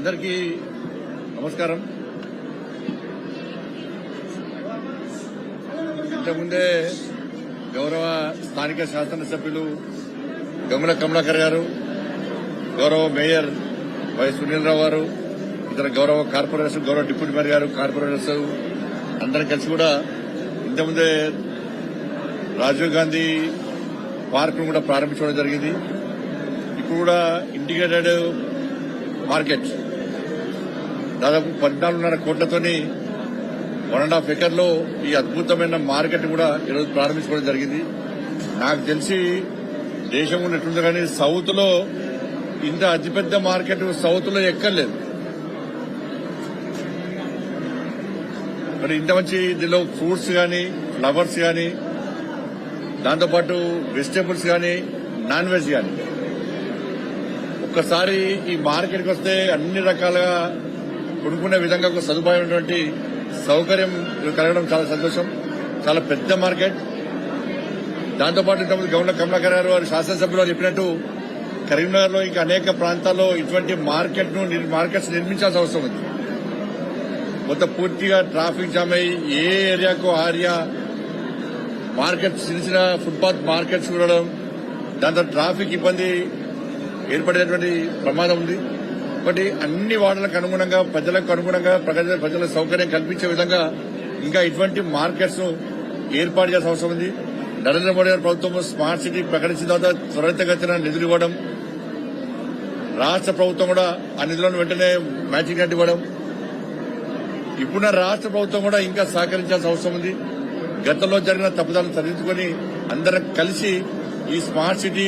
అందరికీ నమస్కారం. ఇంతకుముందే గౌరవ స్థానిక శాసనసభ్యులు గంగుల కమలాకర్ గారు, గౌరవ మేయర్ వై సునీల్ రావు గారు, ఇతర గౌరవ కార్పొరేటర్స్, గౌరవ డిప్యూటీ మేయర్ గారు, కార్పొరేటర్స్ అందరం కలిసి కూడా ఇంతకుముందే రాజీవ్ గాంధీ పార్క్ ను కూడా ప్రారంభించడం జరిగింది. ఇప్పుడు కూడా ఇంటిగ్రేటెడ్ మార్కెట్ దాదాపు 14.5 కోట్లతోని 1.5 ఎకర్లో ఈ అద్భుతమైన మార్కెట్ కూడా ఈరోజు ప్రారంభించుకోవడం జరిగింది. నాకు తెలిసి దేశం ఉన్నట్టుంది కానీ సౌత్ లో ఇంత అతిపెద్ద మార్కెట్ సౌత్ లో ఎక్కర్లేదు. మరి ఇంత మంచి దీనిలో ఫ్రూట్స్ కానీ, ఫ్లవర్స్ కానీ, దాంతోపాటు వెజిటేబుల్స్ కానీ, నాన్ వెజ్ కానీ, ఒక్కసారి ఈ మార్కెట్కి వస్తే అన్ని రకాలుగా కొనుక్కునే విధంగా ఒక సదుపాయం ఉన్నటువంటి సౌకర్యం కలగడం చాలా సంతోషం. చాలా పెద్ద మార్కెట్. దాంతోపాటు ఇంతకుముందు గవర్నర్ కమలాకర్ గారు వారి శాసనసభ్యులు చెప్పినట్టు కరీంనగర్ లో ఇంకా అనేక ప్రాంతాల్లో ఇటువంటి మార్కెట్స్ నిర్మించాల్సిన అవసరం ఉంది. మొత్తం పూర్తిగా ట్రాఫిక్ జామ్ అయ్యి ఏ ఏరియాకు ఆ ఏరియా మార్కెట్ చిన్న చిన్న ఫుట్పాత్ మార్కెట్స్ చూడడం, దాంతో ట్రాఫిక్ ఇబ్బంది ఏర్పడేటువంటి ప్రమాదం ఉంది. ఒకటి అన్ని వార్డులకు అనుగుణంగా, ప్రజలకు అనుగుణంగా, ప్రజల సౌకర్యం కల్పించే విధంగా ఇంకా ఇటువంటి మార్కెట్స్ ఏర్పాటు చేయాల్సిన అవసరం ఉంది. నరేంద్ర మోడీ గారి ప్రభుత్వం స్మార్ట్ సిటీ ప్రకటించిన తర్వాత త్వరితగతిన నిధులు ఇవ్వడం, రాష్ట్ర ప్రభుత్వం కూడా ఆ నిధులను వెంటనే మ్యాచింగ్ గ్రాంట్ ఇవ్వడం, ఇప్పుడున్న రాష్ట్ర ప్రభుత్వం కూడా ఇంకా సహకరించాల్సిన అవసరం ఉంది. గతంలో జరిగిన తప్పుదాలను సరిదిద్దుకుని అందరం కలిసి ఈ స్మార్ట్ సిటీ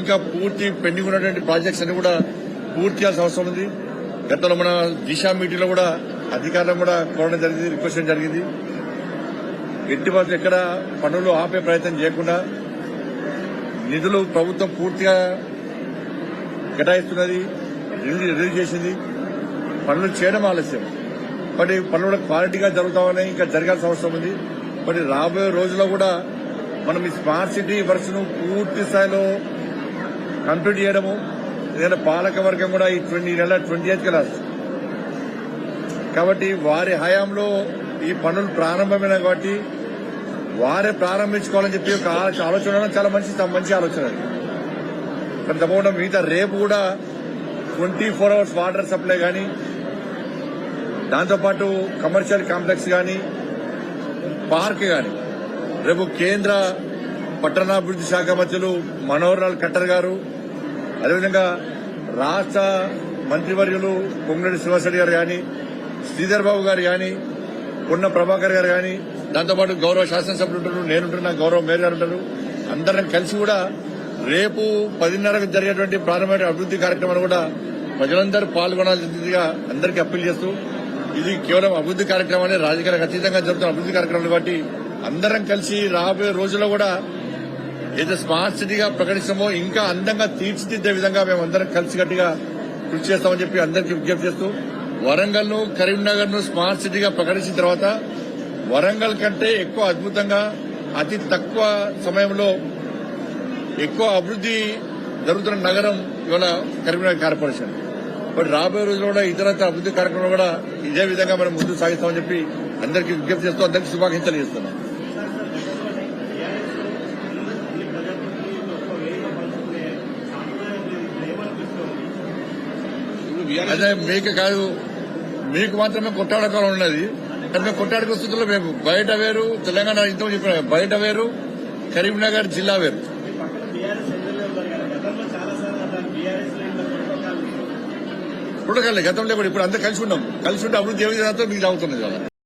ఇంకా పూర్తి పెండింగ్ ఉన్నటువంటి ప్రాజెక్ట్స్ అన్ని కూడా పూర్తి చేయాల్సిన అవసరం ఉంది. గతంలో మన దిశ మీటింగ్ లో కూడా అధికారులను కూడా కోరడం జరిగింది, రిక్వెస్ట్ చేయడం జరిగింది. ఎట్టి వరకు ఎక్కడ పనులు ఆపే ప్రయత్నం చేయకుండా నిధులు ప్రభుత్వం పూర్తిగా కేటాయిస్తున్నది, రిలీజ్ చేసింది. పనులు చేయడం ఆలస్యం, మరి పనులు కూడా క్వాలిటీగా జరుగుతామని ఇంకా జరగాల్సిన అవసరం ఉంది. మరి రాబోయే రోజుల్లో కూడా మనం ఈ స్మార్ట్ సిటీ వర్క్స్ ను పూర్తి స్థాయిలో కంప్లీట్ చేయడము, ఏదైనా పాలక వర్గం కూడా ఈ నెల 28 క్లాస్ కాబట్టి వారి హయాంలో ఈ పనులు ప్రారంభమైన కాబట్టి వారే ప్రారంభించుకోవాలని చెప్పి ఒక ఆలోచన చాలా మంచి ఆలోచన. కానీ తప్పకుండా మిగతా రేపు కూడా 24 hours వాటర్ సప్లై కానీ, దాంతోపాటు కమర్షియల్ కాంప్లెక్స్ కానీ, పార్క్ కానీ రేపు కేంద్ర పట్టణాభివృద్ది శాఖ మంత్రులు మనోహర్ లాల్ ఖట్టర్ గారు, అదేవిధంగా రాష్ట్ర మంత్రివర్యులు పొంగులేటి శ్రీనివాసరెడ్డి గారు కానీ, శ్రీధర్ బాబు గారు కానీ, పొన్న ప్రభాకర్ గారు కానీ, దాంతోపాటు గౌరవ శాసనసభ్యులు ఉంటారు, నేనుంటున్నా, గౌరవ మేయర్ గారు ఉంటారు. అందరం కలిసి కూడా రేపు 10:30కు జరిగేటువంటి ప్రారంభమైన అభివృద్ది కార్యక్రమాలు కూడా ప్రజలందరూ పాల్గొనాల్సిందిగా అందరికీ అప్పీల్ చేస్తూ, ఇది కేవలం అభివృద్ది కార్యక్రమాన్ని రాజకీయాలకు అతీతంగా జరుగుతున్న అభివృద్ది కార్యక్రమాలు కాబట్టి అందరం కలిసి రాబోయే రోజుల్లో కూడా ఏదో స్మార్ట్ సిటీగా ప్రకటిస్తామో ఇంకా అందంగా తీర్చిదిద్దే విధంగా మేము అందరం కలిసికట్టుగా కృషి చేస్తామని చెప్పి అందరికీ విజ్ఞప్తి చేస్తూ, వరంగల్ ను, కరీంనగర్ ను స్మార్ట్ సిటీగా ప్రకటించిన తర్వాత వరంగల్ కంటే ఎక్కువ అద్భుతంగా అతి తక్కువ సమయంలో ఎక్కువ అభివృద్ది జరుగుతున్న నగరం ఇవాళ కరీంనగర్ కార్పొరేషన్. బట్ రాబోయే రోజుల్లో కూడా ఇతరత్ర అభివృద్ది కార్యక్రమాలు కూడా ఇదే విధంగా మనం ముందుకు సాగిస్తామని చెప్పి అందరికీ విజ్ఞప్తి చేస్తూ అందరికీ శుభాకాంక్షలు చేస్తున్నాం. అదే మీకు కాదు, మీకు మాత్రమే కొట్టాడకాలం ఉన్నది. కానీ మేము కొట్టాడుకునే స్థితిలో మేము బయట వేరు, తెలంగాణ ఇంత చెప్పిన బయట వేరు, కరీంనగర్ జిల్లా వేరు. ఇప్పుడు గతంలో ఇప్పుడు అందరూ కలిసి ఉన్నాం, కలిసి ఉంటే అభివృద్ధి ఏ విధంగా మీకు సాగుతున్నది కదా.